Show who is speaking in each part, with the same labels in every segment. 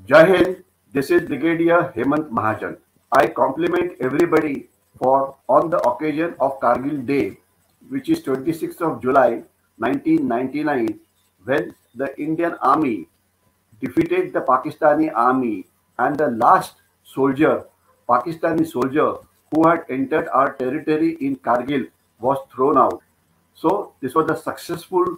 Speaker 1: Jai Hind, this is Brigadier Hemant Mahajan. I compliment everybody for on the occasion of Kargil Day, which is 26th of July 1999, when the Indian Army defeated the Pakistani army and the last soldier, Pakistani soldier who had entered our territory in Kargil was thrown out. So this was the successful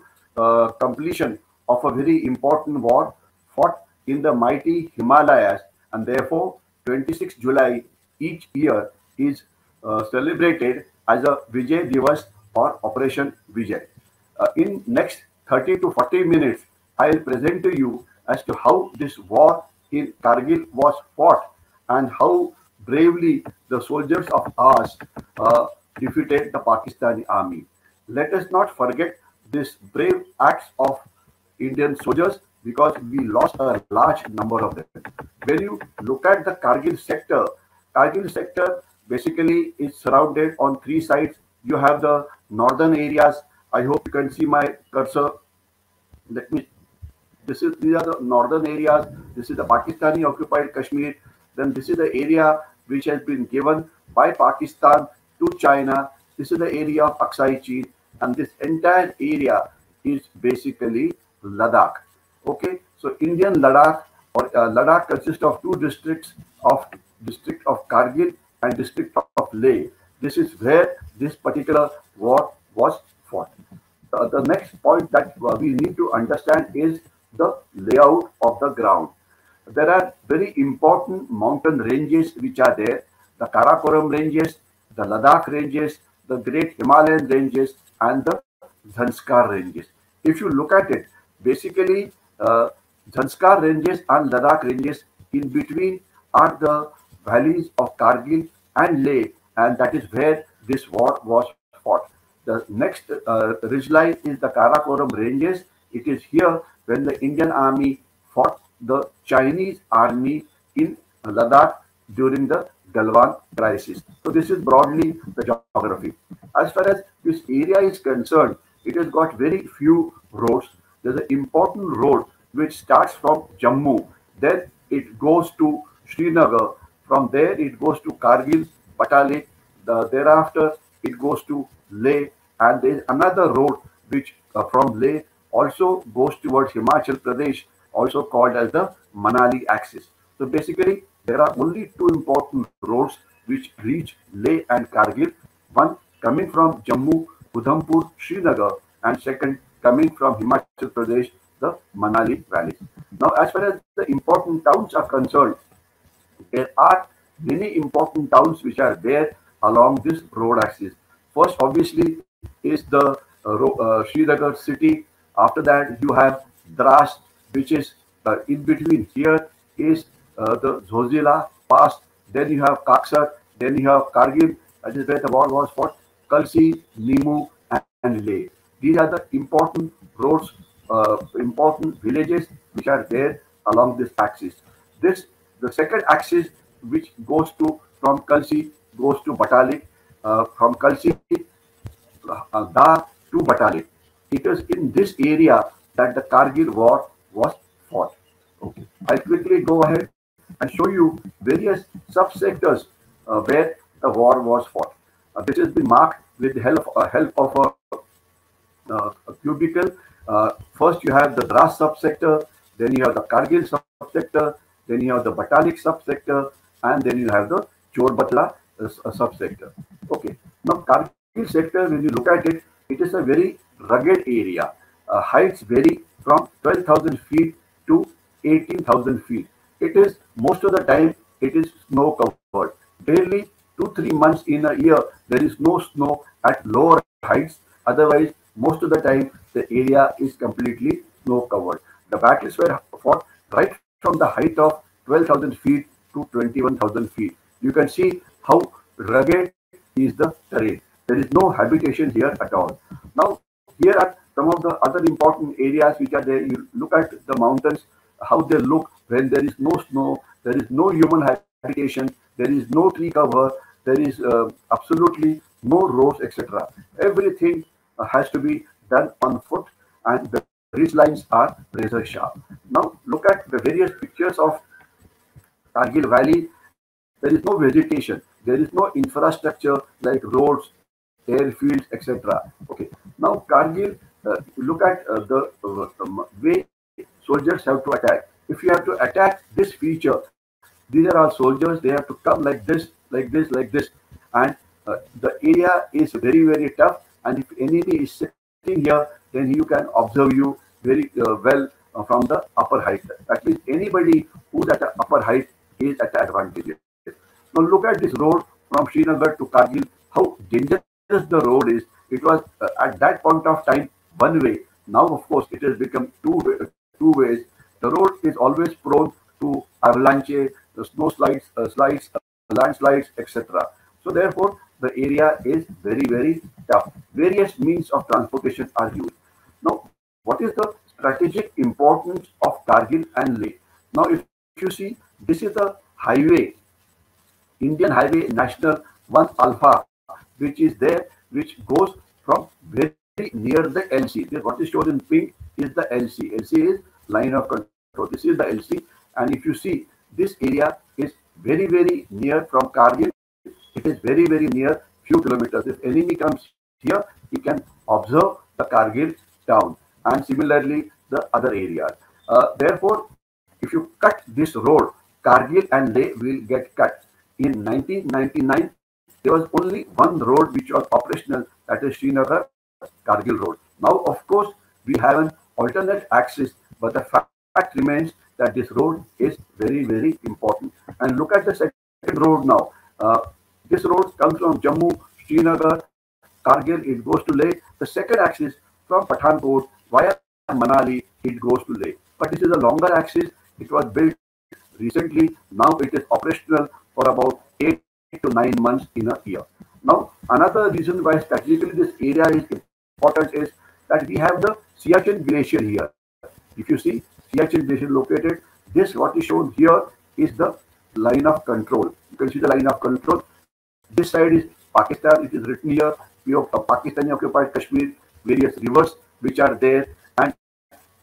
Speaker 1: completion of a very important war fought in the mighty Himalayas, and therefore 26 July each year is celebrated as a Vijay Divas or Operation Vijay. In next 30 to 40 minutes, I will present to you as to how this war in Kargil was fought and how bravely the soldiers of ours defeated the Pakistani army. Let us not forget this brave acts of Indian soldiers because we lost a large number of them. When you look at the Kargil sector basically is surrounded on three sides. You have the northern areas. I hope you can see my cursor. Let me These are the northern areas. This is the Pakistani occupied Kashmir. Then this is the area which has been given by Pakistan to China. This is the area of Aksai Chin, and this entire area is basically Ladakh. Okay, so Indian Ladakh or Ladakh consists of two districts of district of Kargil and district of Leh. This is where this particular war was fought. The next point that we need to understand is the layout of the ground. There are very important mountain ranges which are there: the Karakoram ranges, the Ladakh ranges, the Great Himalayan ranges, and the Zanskar ranges. If you look at it, basically, Zanskar ranges and Ladakh ranges in between are the valleys of Kargil and Leh, and that is where this war was fought. The next ridgeline is the Karakoram ranges. It is here when the Indian army fought the Chinese army in Ladakh during the Galwan crisis. So this is broadly the geography. As far as this area is concerned, it has got very few roads. There's an important road which starts from Jammu, then it goes to Srinagar. From there, it goes to Kargil, Batalik. Thereafter, it goes to Leh, and there is another road which from Leh also goes towards Himachal Pradesh, also called as the Manali axis. So basically, there are only two important roads which reach Leh and Kargil. One coming from Jammu, Udhampur, Srinagar, and second coming from Himachal Pradesh, the Manali Valley. Now, as far as the important towns are concerned, there are many important towns which are there along this road axis. First, obviously, is the Srinagar city. After that, you have Dras, which is in between. Here is the Zozila Pass. Then you have Kaksar. Then you have Kargil. That is where the war was fought. Kalsi, Limu, and Leh. These are the important roads, important villages which are there along this axis. This the second axis which goes to from Kalsi goes to Batalik, from Kalsi Da to Batalik. It is in this area that the Kargil war was fought. Okay. I'll quickly go ahead and show you various subsectors where the war was fought. This has been marked with the help of a cubicle. First, you have the Dras subsector, then you have the Kargil subsector, then you have the Batalik subsector, and then you have the Chorbatla subsector. Okay. Now, Kargil sector, when you look at it, it is a very rugged area. Heights vary from 12,000 feet to 18,000 feet. It is most of the time it is snow covered. Barely 2 3 months in a year there is no snow at lower heights. Otherwise, most of the time the area is completely snow covered. The battles were fought right from the height of 12,000 feet to 21,000 feet. You can see how rugged is the terrain. There is no habitation here at all. Now, here are some of the other important areas which are there. You look at the mountains, how they look when there is no snow, there is no human habitation, there is no tree cover, there is absolutely no roads, etc. Everything has to be done on foot, and the ridge lines are razor sharp. Now, look at the various pictures of Kargil Valley, there is no vegetation, there is no infrastructure like roads, airfields, etc. Okay. Now, Kargil, look at way soldiers have to attack. If you have to attack this feature, these are all soldiers. They have to come like this, like this, like this, and the area is very, very tough. And if enemy is sitting here, then you can observe you very well from the upper height. That means anybody who's at the upper height is at the advantage. Now look at this road from Srinagar to Kargil. How dangerous the road is. It was at that point of time one way. Now, of course, it has become two ways. The road is always prone to avalanche, the snow landslides, etc. So therefore, the area is very, very tough. Various means of transportation are used. Now, what is the strategic importance of Kargil and Leh? Now, if you see, this is the highway, Indian Highway National 1 Alpha, which is there, which goes from very near the LC. What is shown in pink is the LC. LC is line of control. This is the LC. And if you see, this area is very, very near from Kargil. It is very, very near, few kilometers. If enemy comes here, he can observe the Kargil town, and similarly the other areas. Therefore, if you cut this road, Kargil and Leh will get cut. In 1999, there was only one road which was operational, that is Srinagar Kargil Road. Now, of course, we have an alternate axis, but the fact remains that this road is very, very important. And look at the second road now. This road comes from Jammu, Srinagar, Kargil, it goes to Leh. The second axis from Pathankot via Manali, it goes to Leh. But this is a longer axis. It was built recently. Now it is operational for about 8 to 9 months in a year. Now, another reason why strategically this area is important is that we have the Siachen Glacier here. If you see Siachen Glacier located, this what is shown here is the line of control. You can see the line of control. This side is Pakistan. It is written here. We have Pakistani occupied Kashmir, various rivers which are there, and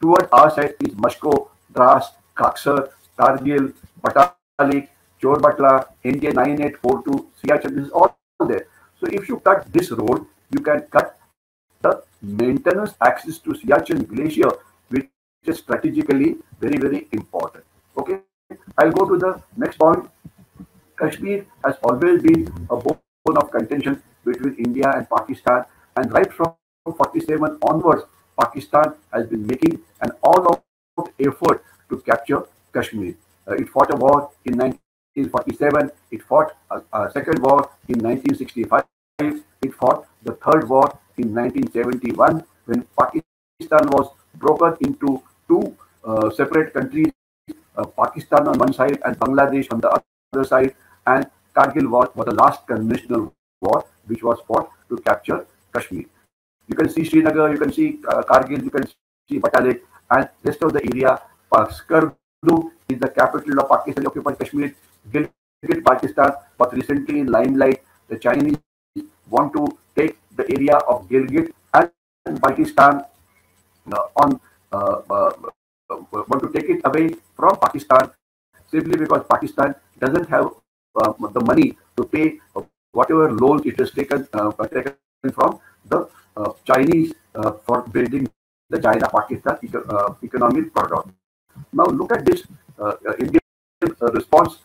Speaker 1: towards our side is Mashko, Dras, Kaksar, Kargil, Batalik, Chorbatla, NJ 9842, Siachen. This is all there. So if you cut this road, you can cut the maintenance access to Siachen Glacier, which is strategically very, very important. Okay, I'll go to the next point. Kashmir has always been a bone of contention between India and Pakistan, and right from 47 onwards, Pakistan has been making an all-out effort to capture Kashmir. It fought a war in 1947, it fought a second war in 1965, it fought the third war in 1971 when Pakistan was broken into two separate countries, Pakistan on one side and Bangladesh on the other side, and Kargil war was the last conventional war which was fought to capture Kashmir. You can see Srinagar, you can see Kargil, you can see Batalik, and rest of the area. Skardu is the capital of Pakistan occupied Kashmir. Gilgit Pakistan was recently in limelight. The Chinese want to take the area of Gilgit and Pakistan on want to take it away from Pakistan simply because Pakistan doesn't have the money to pay whatever loans it has taken from the Chinese for building the China-Pakistan economic corridor. Now look at this Indian response,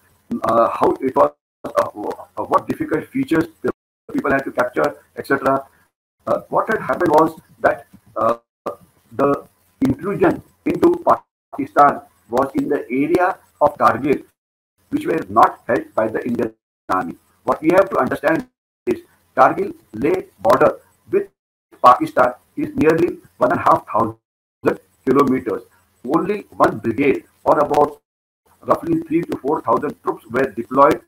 Speaker 1: how it was, what difficult features the people had to capture, etc. What had happened was that the intrusion into Pakistan was in the area of Kargil, which were not held by the Indian army. What we have to understand is Kargil Leh border with Pakistan is nearly 1,500 kilometers. Only one brigade, or about roughly 3,000 to 4,000 troops, were deployed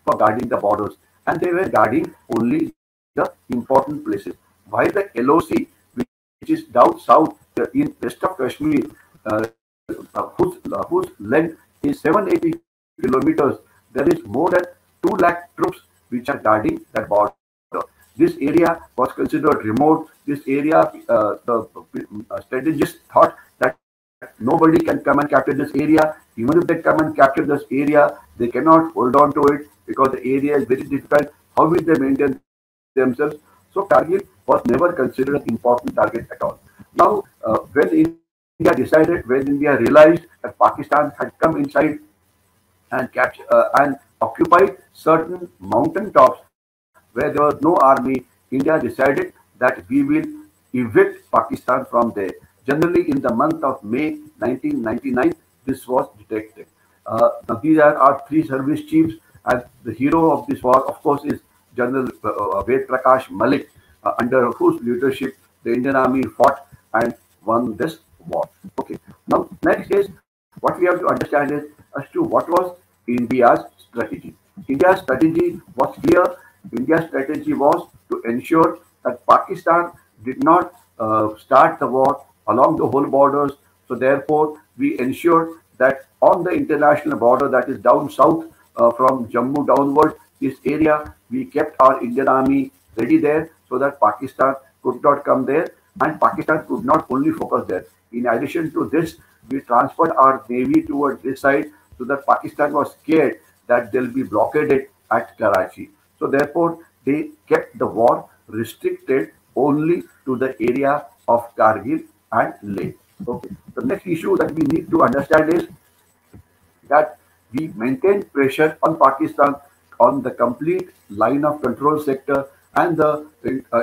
Speaker 1: for guarding the borders, and they were guarding only the important places. While the LOC, which is down south in west of Kashmir, uh, whose length is 780 kilometers, there is more than 2 lakh troops which are guarding that border. This area was considered remote. This area, the strategists thought that nobody can come and capture this area. Even if they come and capture this area, they cannot hold on to it because the area is very difficult. How will they maintain themselves? So Kargil was never considered an important target at all. Now, when India decided, when India realized that Pakistan had come inside and capture and occupied certain mountain tops where there was no army, India decided that we will evict Pakistan from there. Generally, in the month of May 1999, this was detected. Now these are our three service chiefs, and the hero of this war, of course, is General Ved Prakash Malik, under whose leadership the Indian Army fought and won this war. Okay. Now, next is what we have to understand is as to what was India's strategy. India's strategy was clear. India's strategy was to ensure that Pakistan did not start the war along the whole borders. So therefore, we ensured that on the international border, that is down south from Jammu downward, this area, we kept our Indian army ready there so that Pakistan could not come there and Pakistan could not only focus there. In addition to this, we transferred our navy towards this side so that Pakistan was scared that they'll be blockaded at Karachi. So therefore, they kept the war restricted only to the area of Kargil and Leh. Okay. The next issue that we need to understand is that we maintain pressure on Pakistan on the complete line of control sector and the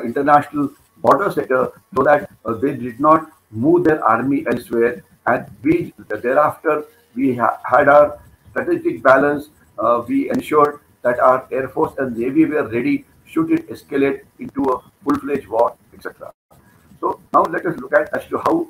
Speaker 1: international border sector so that they did not move their army elsewhere. And we thereafter we had our strategic balance. We ensured that our air force and navy were ready should it escalate into a full-fledged war, etc. So now let us look at as to how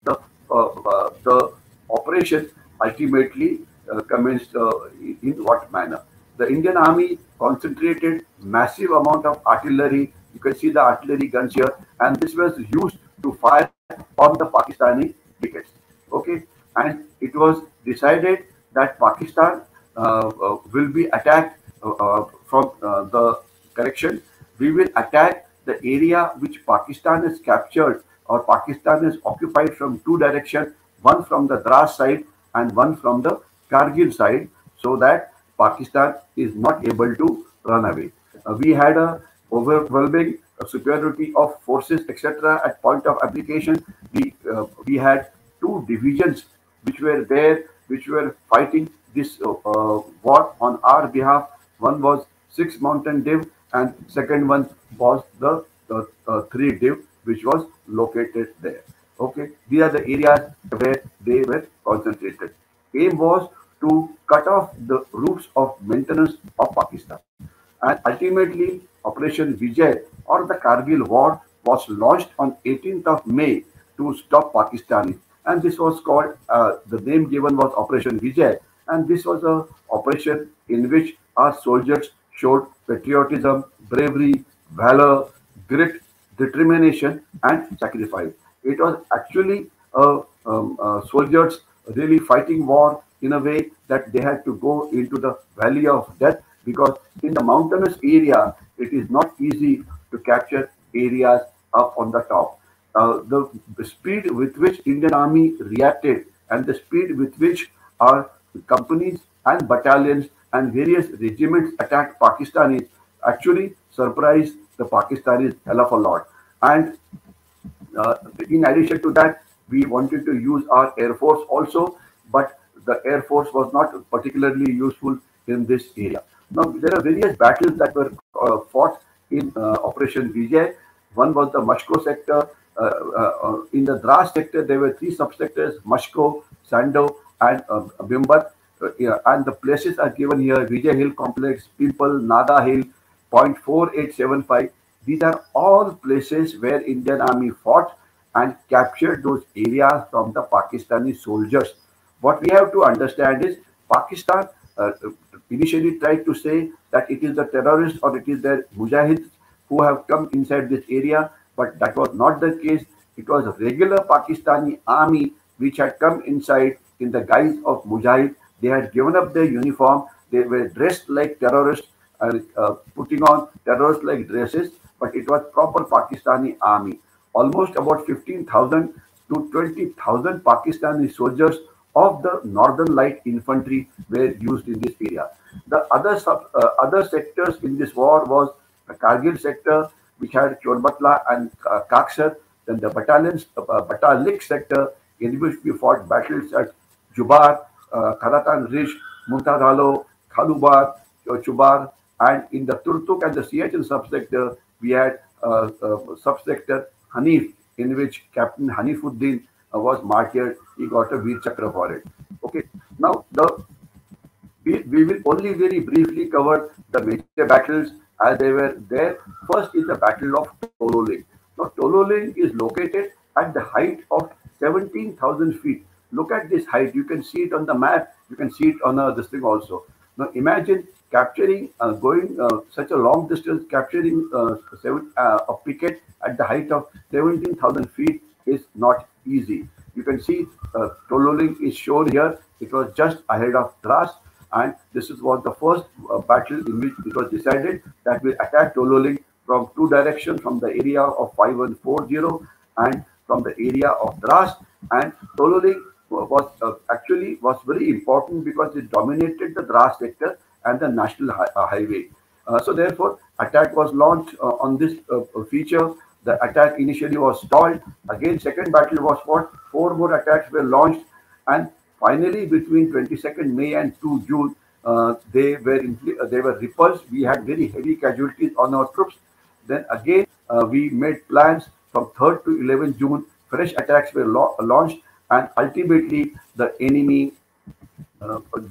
Speaker 1: the operation ultimately commenced in what manner. The Indian Army concentrated massive amount of artillery. You can see the artillery guns here, and this was used to fire on the Pakistani pickets. Okay, and it was decided that Pakistan will be attacked from the correction. We will attack the area which Pakistan has captured or Pakistan is occupied from two directions, one from the Dras side and one from the Kargil side, so that Pakistan is not able to run away. We had a overwhelming superiority of forces, etc. At point of application, we had two divisions which were there, which were fighting this war on our behalf. One was 6 Mountain Div, and second one was the 3 Div, which was located there. Okay, these are the areas where they were concentrated. Aim was to cut off the routes of maintenance of Pakistan. And ultimately, Operation Vijay or the Kargil War was launched on 18th of May to stop Pakistani. And this was called, the name given was Operation Vijay. And this was a operation in which our soldiers showed patriotism, bravery, valor, grit, determination, and sacrifice. It was actually soldiers really fighting war in a way that they had to go into the valley of death because in the mountainous area it is not easy to capture areas up on the top. The speed with which Indian Army reacted and the speed with which our companies and battalions and various regiments attacked Pakistanis actually surprised the Pakistanis hell of a lot. And in addition to that, we wanted to use our Air Force also, but the Air Force was not particularly useful in this area. Now, there are various battles that were fought in Operation Vijay. One was the Mashko sector. In the Dras sector, there were three subsectors, Mashko, Sando, and Bimbat. Yeah, and the places are given here, Vijay Hill Complex, People, Nada Hill, 0.4875. These are all places where Indian Army fought and captured those areas from the Pakistani soldiers. What we have to understand is Pakistan initially tried to say that it is the terrorists or it is the mujahids who have come inside this area, but that was not the case. It was a regular Pakistani army which had come inside in the guise of mujahid. They had given up their uniform. They were dressed like terrorists and putting on terrorist-like dresses, but it was proper Pakistani army. Almost about 15,000 to 20,000 Pakistani soldiers of the Northern Light Infantry were used in this area. The other sectors in this war was the Kargil sector, which had Chorbatla and Kaksar, then the Batalik sector, in which we fought battles at Jubar, Karatan Ridge, Muntadalo, Khalubar, Chubar, and in the Turtuk and the Siachen subsector, we had subsector Hanif, in which Captain Hanifuddin was martyred. He got a Veer Chakra for it. Okay, now we will only very briefly cover the major battles as they were there. First is the Battle of Tololing. Now, Tololing is located at the height of 17,000 feet. Look at this height. You can see it on the map. You can see it on this thing also. Now, imagine capturing, going such a long distance, capturing a picket at the height of 17,000 feet is not easy. You can see Tololing is shown here. It was just ahead of Dras, and was the first battle in which it was decided that we attack Tololing from two directions, from the area of 5140 and from the area of Dras. And Tololing was actually was very important because it dominated the Dras sector and the national highway. So therefore, attack was launched on this feature. The attack initially was stalled. Again, second battle was fought. Four more attacks were launched, and finally, between 22nd May and 2 June, they were repulsed. We had very heavy casualties on our troops. Then again, we made plans from 3rd to 11th June. Fresh attacks were launched, and ultimately the enemy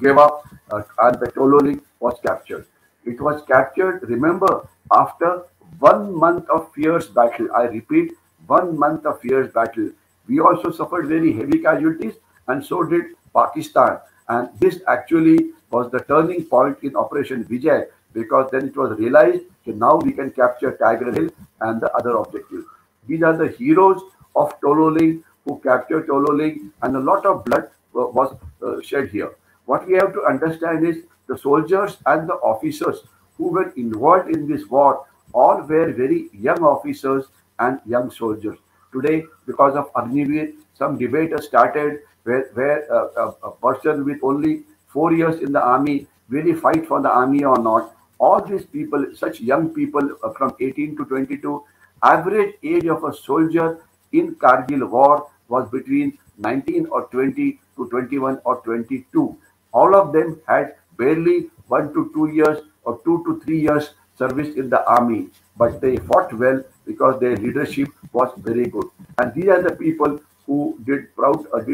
Speaker 1: gave up, and the Tololing was captured. It was captured, remember, after 1 month of fierce battle. I repeat, 1 month of fierce battle. We also suffered very heavy casualties, and so did Pakistan. And this actually was the turning point in Operation Vijay, because then it was realized that now we can capture Tiger Hill and the other objectives. These are the heroes of Tololing who captured Tololing, and a lot of blood was shed here. What we have to understand is the soldiers and the officers who were involved in this war all were very young officers and young soldiers. Today, because of Agniveer, some debate has started where a person with only 4 years in the army really fight for the army or not. All these people, such young people from 18 to 22, average age of a soldier in Kargil war was between 19 or 20 to 21 or 22. All of them had barely 1 to 2 years or 2 to 3 years service in the army, but they fought well because their leadership was very good. And these are the people who did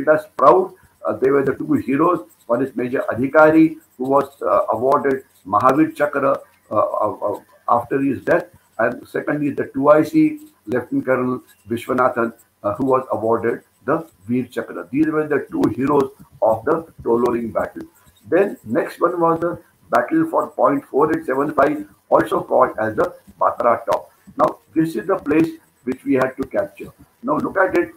Speaker 1: us proud. They were the two heroes. One is Major Adhikari, who was awarded Mahavir Chakra after his death, and second is the 2IC Lieutenant Colonel Vishwanathan, who was awarded the Veer Chakra. These were the two heroes of the Tololing battle. Then next one was the battle for point 4875, also called as the Batra Top. Now this is the place which we had to capture. Now look at it.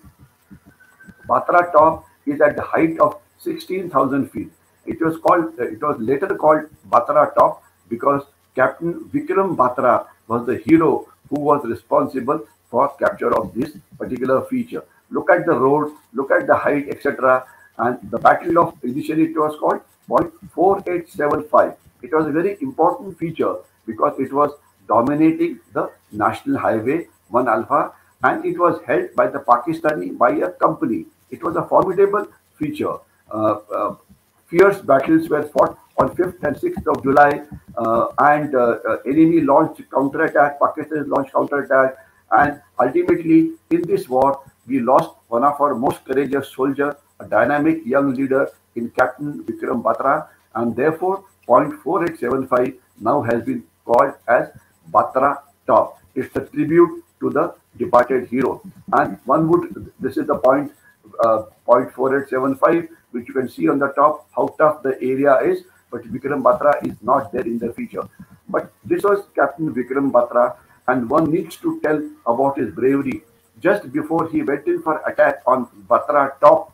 Speaker 1: Batra Top is at the height of 16,000 feet. It was later called Batra Top because Captain Vikram Batra was the hero who was responsible for capture of this particular feature. Look at the road, look at the height, etc. And the battle of initially it was called point 4875. It was a very important feature because it was dominating the National Highway 1 Alpha, and it was held by the Pakistani by a company. It was a formidable feature. Fierce battles were fought on 5th and 6th of July, and enemy launched counterattack, Pakistan launched counterattack, and ultimately in this war, we lost one of our most courageous soldiers, a dynamic young leader in Captain Vikram Batra, and therefore point 4875 now has been called as Batra Top. It's a tribute to the departed hero. And this is the point 4875, which you can see on the top how tough the area is, but Vikram Batra is not there in the feature. But this was Captain Vikram Batra, and one needs to tell about his bravery. Just before he went in for attack on Batra Top,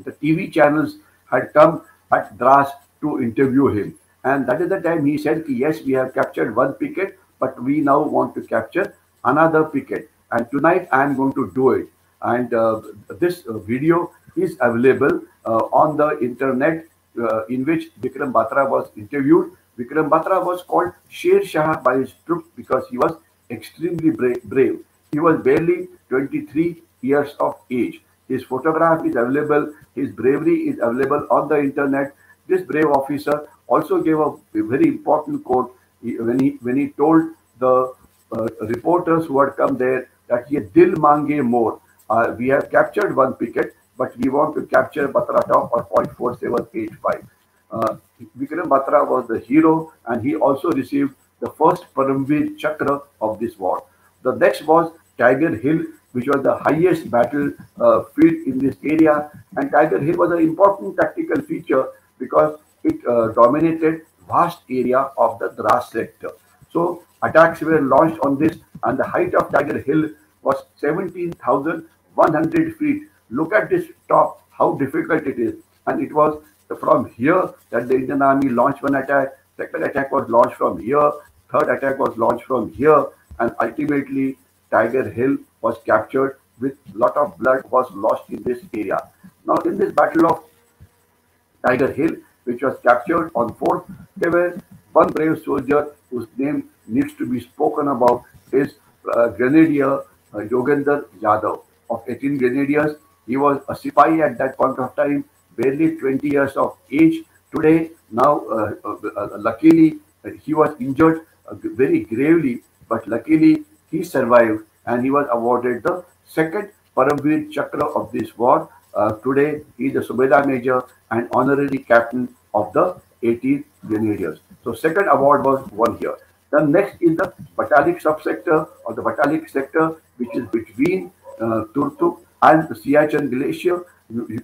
Speaker 1: the TV channels had come at Dras to interview him. And that is the time he said, yes, we have captured one picket, but we now want to capture another picket. And tonight I am going to do it. And this video is available on the internet, in which Vikram Batra was interviewed. Vikram Batra was called Sher Shah by his troops because he was extremely brave. He was barely 23 years of age. His photograph is available, his bravery is available on the internet. This brave officer also gave a very important quote when he told the reporters who had come there that ye dil mange more. We have captured one picket, but we want to capture Batra Top or 0.4785. Uh, Vikram Batra was the hero, and he also received the first Paramveer Chakra of this war. The next was Tiger Hill, which was the highest battle field in this area. And Tiger Hill was an important tactical feature because it dominated vast area of the Dras sector. So attacks were launched on this, and the height of Tiger Hill was 17,100 feet. Look at this top, how difficult it is. And it was from here that the Indian Army launched one attack. Second attack was launched from here. Third attack was launched from here. And ultimately, Tiger Hill was captured with lot of blood was lost in this area. Now, in this battle of Tiger Hill, which was captured on 4th, there were one brave soldier whose name needs to be spoken about is Grenadier Yogender Yadav of 18 Grenadiers. He was a Sipahi at that point of time, barely 20 years of age. Today, now, luckily, he was injured very gravely, but luckily he survived and he was awarded the second Paramveer Chakra of this war. Today, he is a Subedar Major and honorary captain of the 18th Grenadiers. So, second award was won here. The next is the Batalic subsector or the Batalic sector, which is between Turtuk and the Siachen Glacier.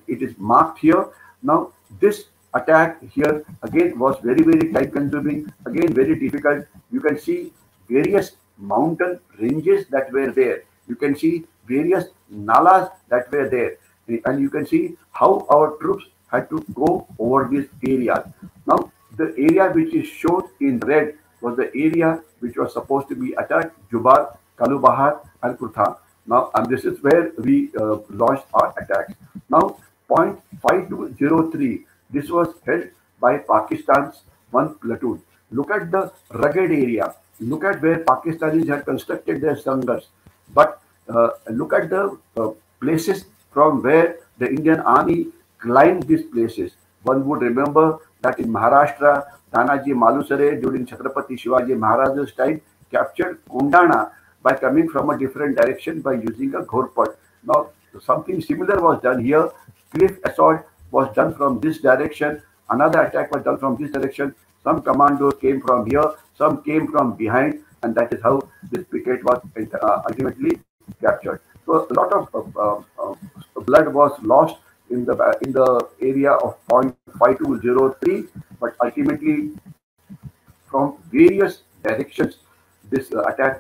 Speaker 1: It is marked here. Now, this attack here again was very time consuming, again very difficult. You can see various mountain ranges that were there. You can see various nalas that were there. And you can see how our troops had to go over these areas. Now, the area which is shown in red was the area which was supposed to be attacked, Jubar, Kalubahar, and Kurthan. Now, and this is where we launched our attacks. Now, 0.5203, this was held by Pakistan's one platoon. Look at the rugged area. Look at where Pakistanis had constructed their sangars. But look at the places from where the Indian Army climbed these places. One would remember that in Maharashtra, Tanaji Malusare during Chhatrapati Shivaji Maharaj's time captured Kundana by coming from a different direction by using a ghorpat. Now, something similar was done here. Cliff assault was done from this direction. Another attack was done from this direction. Some commandos came from here, some came from behind, and that is how this picket was ultimately captured. So a lot of blood was lost in the area of 0.5203, but ultimately from various directions this attack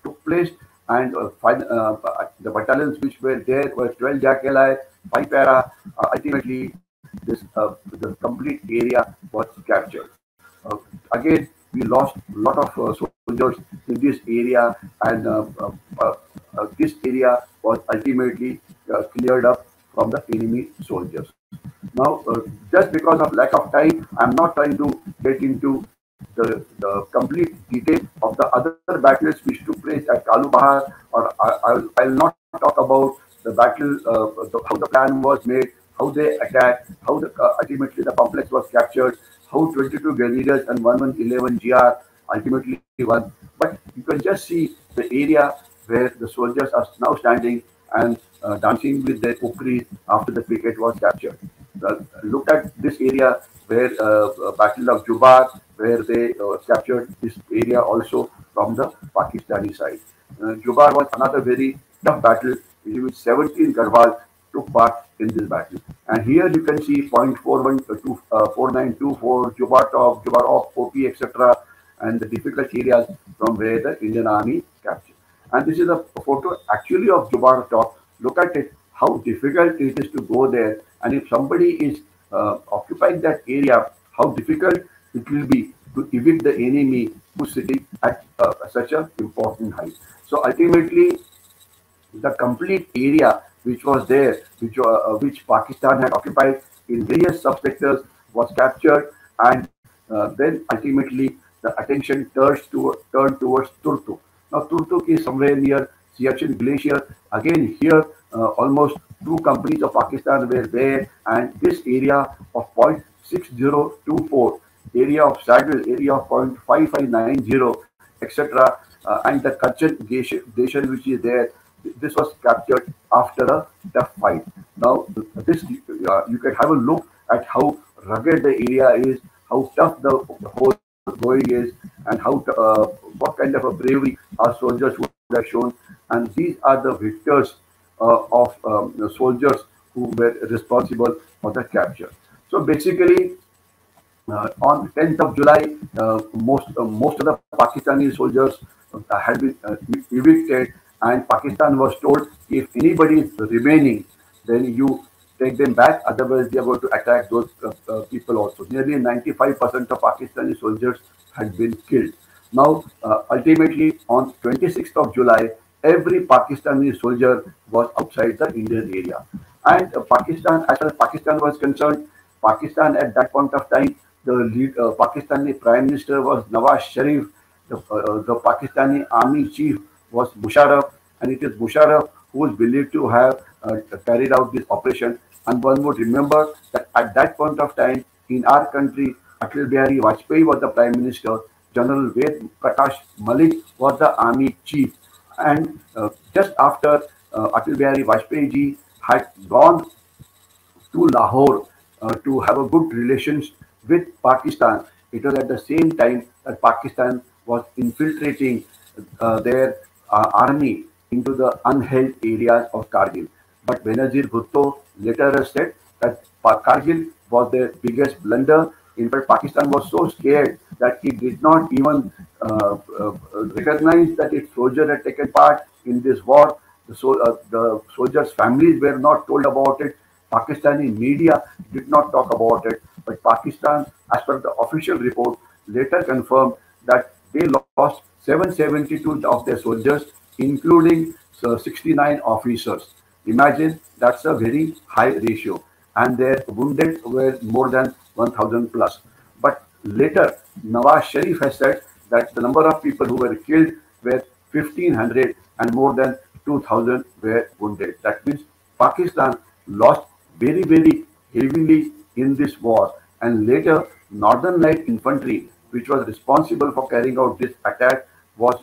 Speaker 1: took place, and the battalions which were there were 12 Jackali, 5 Para. Ultimately, the complete area was captured. Again, we lost a lot of soldiers in this area, and this area was ultimately cleared up from the enemy soldiers. Now, just because of lack of time, I'm not trying to get into the complete detail of the other battles which took place at Kalubahar, or I'll not talk about the battle, how the plan was made, how they attacked, how ultimately the complex was captured, how 22 Grenadiers and 1111 GR ultimately won. But you can just see the area where the soldiers are now standing and dancing with their kukris after the picket was captured. Look at this area where Battle of Jubar, where they captured this area also from the Pakistani side. Jubar was another very tough battle in which 17 Garhwal took part in this battle. And here you can see 0.4924, Jubar top, Jubar off, OP, etc., and the difficult areas from where the Indian Army captured. And this is a photo actually of Jubar top. Look at it, how difficult it is to go there. And if somebody is occupying that area, how difficult it will be to evict the enemy who's sitting at such an important height. So ultimately, the complete area which was there, which Pakistan had occupied in various subsectors, was captured, and then ultimately the attention turned towards Turtuk. Now, Turtuk is somewhere near Siachen Glacier. Again, here almost two companies of Pakistan were there, and this area of 0.6024, area of Saddle, area of 0.5590, etc., and the Glacier which is there, this was captured after a tough fight. Now, this you can have a look at how rugged the area is, how tough the whole going is, and what kind of a bravery our soldiers would have shown. And these are the victors of the soldiers who were responsible for the capture. So basically, on 10th of July, most of the Pakistani soldiers had been evicted, and Pakistan was told if anybody is remaining, then you take them back. Otherwise, they are going to attack those people also. Nearly 95% of Pakistani soldiers had been killed. Now, ultimately, on 26th of July, every Pakistani soldier was outside the Indian area. And Pakistan, as far as Pakistan was concerned, Pakistan at that point of time, Pakistani Prime Minister was Nawaz Sharif, the Pakistani Army Chief was Musharraf, and it is Musharraf who is believed to have carried out this operation. And one would remember that at that point of time, in our country, Atal Bihari Vajpayee was the Prime Minister, General Ved Prakash Malik was the Army Chief, and just after Atal Bihari Vajpayee ji had gone to Lahore to have a good relations with Pakistan. It was at the same time that Pakistan was infiltrating their army into the unheld areas of Kargil. But Benazir Bhutto later has said that Kargil was their biggest blunder. In fact, Pakistan was so scared that it did not even recognize that its soldiers had taken part in this war. The soldiers' families were not told about it. Pakistani media did not talk about it, but Pakistan, as per the official report, later confirmed that they lost 772 of their soldiers, including 69 officers. Imagine that's a very high ratio, and their wounded were more than 1,000 plus. But later, Nawaz Sharif has said that the number of people who were killed were 1,500 and more than 2,000 were wounded. That means Pakistan lost very heavily in this war. And later, Northern Light Infantry, which was responsible for carrying out this attack, was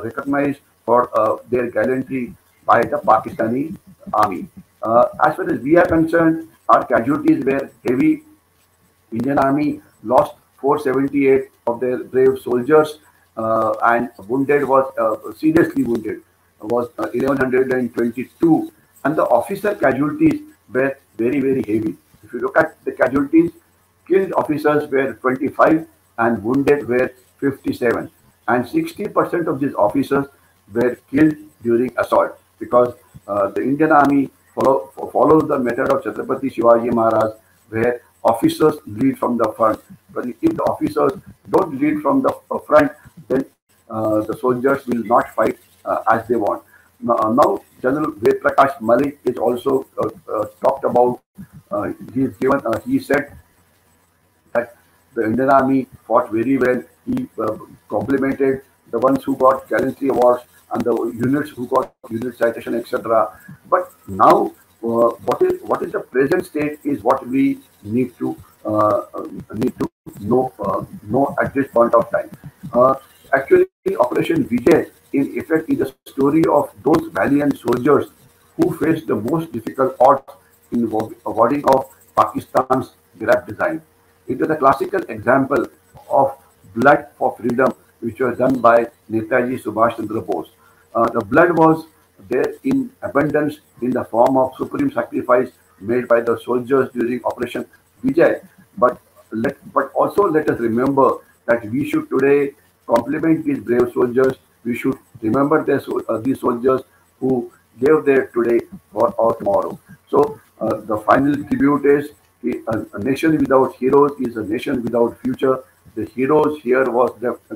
Speaker 1: recognized for their gallantry by the Pakistani army. As far as we are concerned, our casualties were heavy. Indian Army lost 478 of their brave soldiers, and wounded was seriously wounded was 1122, and the officer casualties were very heavy. If you look at the casualties, killed officers were 25 and wounded were 57, and 60% of these officers were killed during assault because the Indian Army follows the method of Chhatrapati Shivaji Maharaj, where officers lead from the front. But if the officers don't lead from the front, then the soldiers will not fight as they want. Now General Ved Prakash Malik is also talked about. He said that the Indian Army fought very well. He complimented the ones who got gallantry awards and the units who got unit citation, etc. But now, what is the present state is what we need to know at this point of time. Actually, Operation Vijay in effect is a story of those valiant soldiers who faced the most difficult odds in warding off Pakistan's grab design. It is a classical example of blood for freedom, which was done by Netaji Subhash Chandra Bose. The blood was there in abundance in the form of supreme sacrifice made by the soldiers during Operation Vijay. But also let us remember that we should today compliment these brave soldiers. We should remember these soldiers who gave their today for our tomorrow. So the final tribute is a nation without heroes is a nation without future. The heroes here was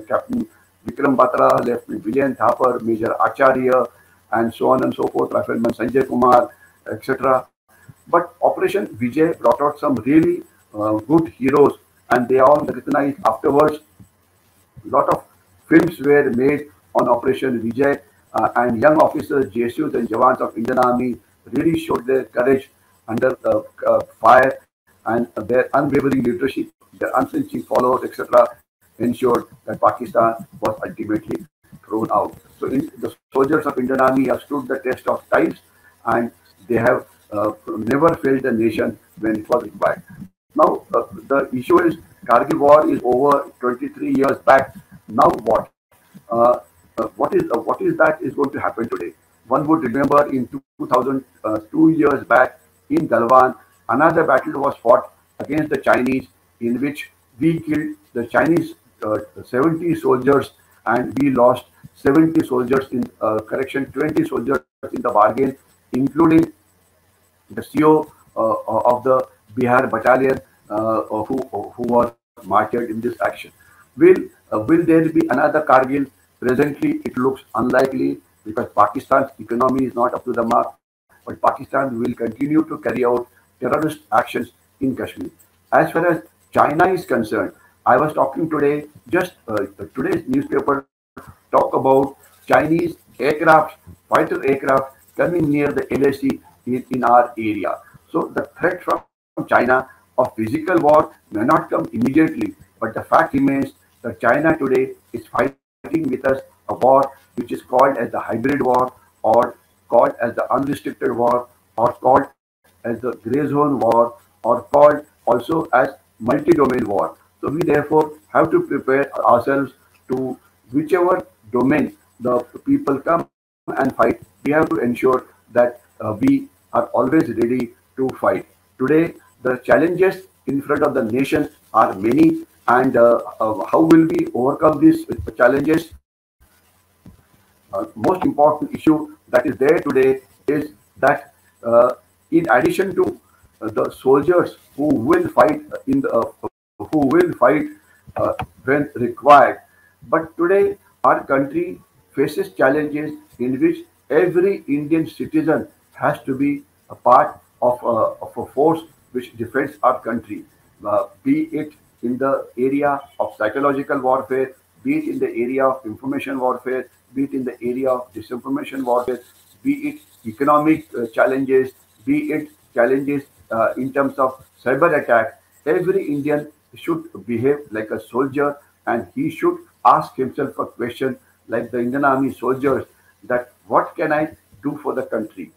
Speaker 1: Captain Vikram Batra, Lieutenant Vijay Thapar, Major Acharya, and so on and so forth, Rifleman Sanjay Kumar, etc. But Operation Vijay brought out some really good heroes, and they all recognized afterwards. A lot of films were made on Operation Vijay, and young officers, JSUs and Jawans of Indian Army really showed their courage under fire, and their unwavering leadership, their unflinching followers, etc., ensured that Pakistan was ultimately thrown out. So the soldiers of Indian Army have stood the test of times, and they have never failed the nation when it was required. Now, the issue is Kargil war is over 23 years back. Now what? Uh, what is that is going to happen today? One would remember in 2000, 2 years back in Galwan, another battle was fought against the Chinese, in which we killed the Chinese 70 soldiers, and we lost 70 soldiers in correction, 20 soldiers in the bargain, including the CO of the Bihar battalion who was martyred in this action. Will there be another Kargil? Presently, it looks unlikely because Pakistan's economy is not up to the mark. But Pakistan will continue to carry out terrorist actions in Kashmir. As far as China is concerned, I was talking today. Just today's newspaper talk about Chinese aircraft, fighter aircraft coming near the LAC in our area. So the threat from China of physical war may not come immediately, but the fact remains that China today is fighting with us a war which is called as the hybrid war, or called as the unrestricted war, or called as the gray zone war, or called also as multi-domain war. So we therefore have to prepare ourselves to whichever domain the people come and fight. We have to ensure that we are always ready to fight. Today, the challenges in front of the nation are many, and how will we overcome these challenges? Most important issue that is there today is that in addition to the soldiers who will fight who will fight when required, but today our country faces challenges in which every Indian citizen has to be a part of a force which defends our country, be it in the area of psychological warfare, be it in the area of information warfare, be it in the area of disinformation warfare, be it economic challenges, be it challenges in terms of cyber attack. Every Indian should behave like a soldier, and he should ask himself a question like the Indian Army soldiers, that what can I do for the country?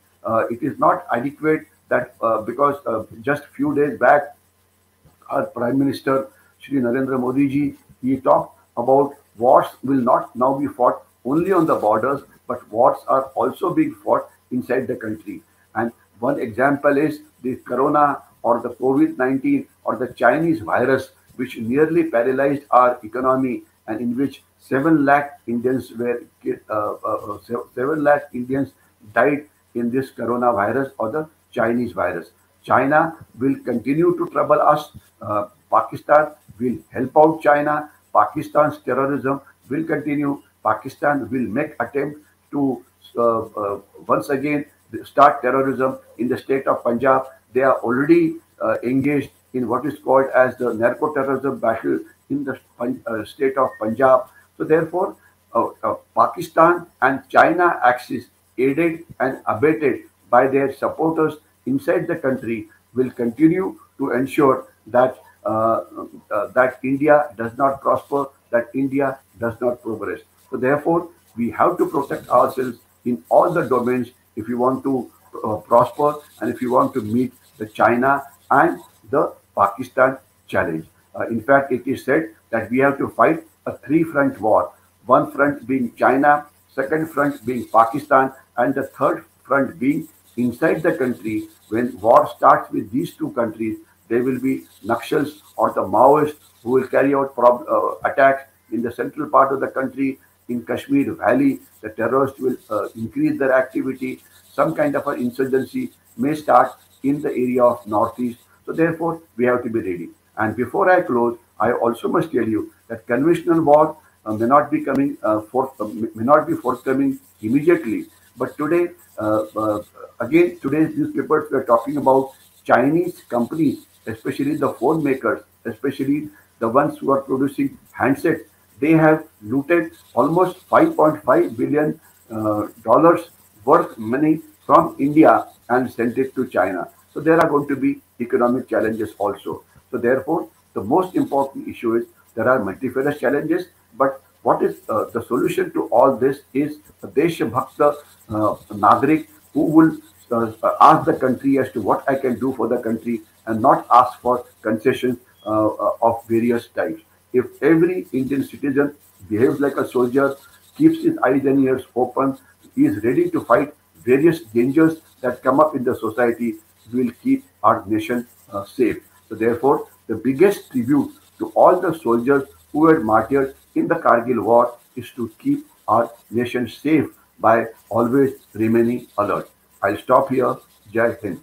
Speaker 1: It is not adequate that because just few days back our Prime Minister Shri Narendra Modi ji, he talked about wars will not now be fought only on the borders, but wars are also being fought inside the country. And one example is the corona or the COVID-19 or the Chinese virus, which nearly paralyzed our economy, and in which 7 lakh Indians 7 lakh Indians died in this coronavirus or the Chinese virus. China will continue to trouble us. Pakistan will help out China. Pakistan's terrorism will continue. Pakistan will make attempt to once again start terrorism in the state of Punjab. They are already engaged in what is called as the narco-terrorism battle in the state of Punjab. So therefore, Pakistan and China axis, aided and abetted by their supporters inside the country, will continue to ensure that that India does not prosper, that India does not progress. So therefore, we have to protect ourselves in all the domains if we want to prosper, and if we want to meet the China and the Pakistan challenge. In fact, it is said that we have to fight a three-front war. One front being China, second front being Pakistan, and the third front being inside the country. When war starts with these two countries, there will be Naxals or the Maoists who will carry out attacks in the central part of the country. In Kashmir Valley, the terrorists will increase their activity. Some kind of an insurgency may start in the area of northeast. So therefore, we have to be ready. And before I close, I also must tell you that conventional war may not be coming may not be forthcoming immediately. But today, again, today's newspapers were talking about Chinese companies, especially the phone makers, especially the ones who are producing handsets. They have looted almost 5.5 billion dollars worth money from India and sent it to China. So there are going to be economic challenges also. So therefore, the most important issue is there are multifarious challenges, but what is the solution to all this is a Deshabhakta Nagrik who will ask the country as to what I can do for the country and not ask for concessions of various types. If every Indian citizen behaves like a soldier, keeps his eyes and ears open, is ready to fight various dangers that come up in the society, will keep our nation safe. So therefore, the biggest tribute to all the soldiers who were martyred in the Kargil war is to keep our nation safe by always remaining alert. I'll stop here. Jai Hind.